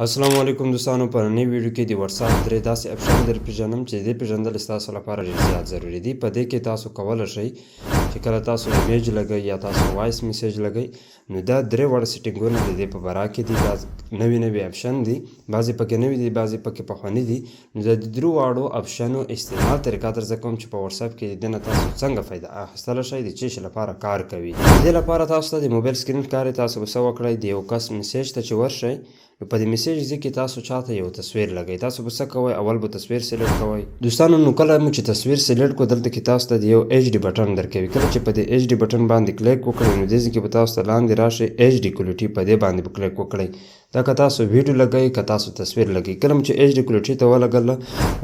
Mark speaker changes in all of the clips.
Speaker 1: السلام علیکم دوستانو، په نننۍ ویډیو کې د واتساپ درې داسې اپشن در پیژنم چې د دې پیژندل ستاسو لپاره ډېر زیات ضروري دي. په دې کې تاسو کولی شئ چې کله تاسو ایمیج لګئ یا تاسو وایس میسیج لګئ، نو دا درې واړه سیټینګونه د دې په باره کې دي. دا نوي اپشن دي، بعضې پکې نوي دي، بعضې پکې پخواني دي. نو د درو واړو اپشنو استعمال طریقه درزده کوم چې په واتساپ کې د دې نه تاسو څنګه فایده اخیستلی شئ، د څه شي لپاره کار کوي. د دې لپاره تاسو ته د موبایل سکرین ښکاري. تاسو به څه وکړئ، د یو کس میسیج ته چې ورشئ، نو په دې میسیج ځای کې تاسو چاته یو تصویر لګئ. تاسو به څه کوئ، اول به تصویر سلیکټ کوئ. دوستانو، نو کله مو چې تصویر سلیکټ کړو، دلته کې تاسو ته د یو ایچ ډي بټن درکوي. کله چې په دې ایچ ډي بټن باندې کلیک وکړئ، نو دې ځای کې به تاسو ته لاندې راشي ایچ ډي کوالټي، په دې باندې به کلیک وکړئ. دا که تاسو ویډیو لګئ، که تاسو تصویر لګئ، کله چې ایچ ډي کوالټي ته ولګله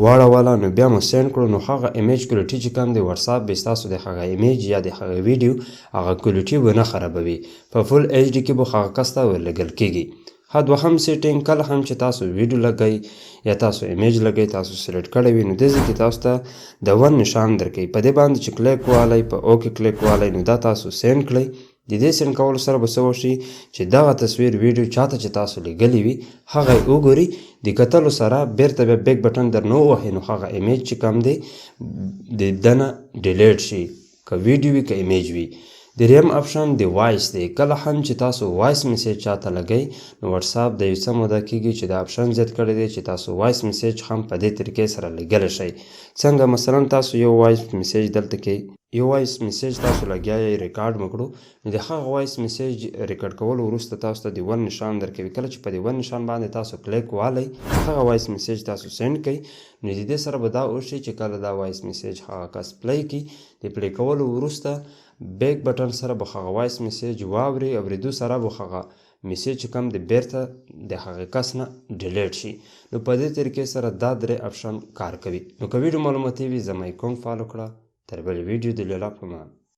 Speaker 1: واړوله، نو بیا مو سینډ کړو، نو هغه ایمیج کوالټي چې کوم دی واتساپ به ستاسو د هغه ایمیج یا د هغه ویډیو هغه کوالټي ونه خرابوي، په فل ایچ ډي کې به هغه کس ته ورلګل کېږي. دوهم سیټینګ، کله هم چې تاسو ویډیو لګئ یا تاسو ایمیج لګئ، تاسو سلیکټ کړی وي، نو دې ځای کې تاسو ته د ون نشان درکوي. په دې باندې چې کلیک والئ، په اوکې کلیک والئ، نو دا تاسو سینډ کړئ. د دې سینډ کولو سره به څه وشي چې دغه تصویر ویډیو چاته چې تاسو لیږلی وي هغه یې وګوري. د کتلو سره بیرته بیا بیک بټن در نه ووهئ، نو هغه ایمیج چې کوم دی د دنه ډیلیټ شي، که ویډیو وي که ایمیج وي. دریم اپشن د وایس دی. کله هم چې تاسو وایس میسیج چاته لګئ، نو واتساپ د یو څه موده کېږي چې دا اپشن زیات کړی دی چې تاسو وایس میسیج هم په دې طریقې سره لیږلی شئ. څنګه مثلا تاسو یو وایس میسیج دلته کې یو وایس میسیج تاسو لګیا یې ریکارډ مو کړو، نو د هغه وایس میسیج ریکارډ کولو وروسته تاسو ته د ون نشان درکوي. کله چې په دې ون نشان باندې تاسو کلیک والئ، هغه وایس میسیج تاسو سینډ کړئ، نو د دې سره به دا وشي چې کله دا وایس میسیج هغه کس پلی کړي، د پلی کولو وروسته بیک بټن سره به هغه وایس میسیج واوري، اورېدو سره به هغه میسیج چې کوم د بیرته د هغه کس نه ډیلیټ شي. نو په دې طریقې سره دا درې اپشن کار کوي. نو که ویډیو معلوماتي وي، زما اکاونټ فالو کړه. تر بلې ویډیو د لیلا په امان.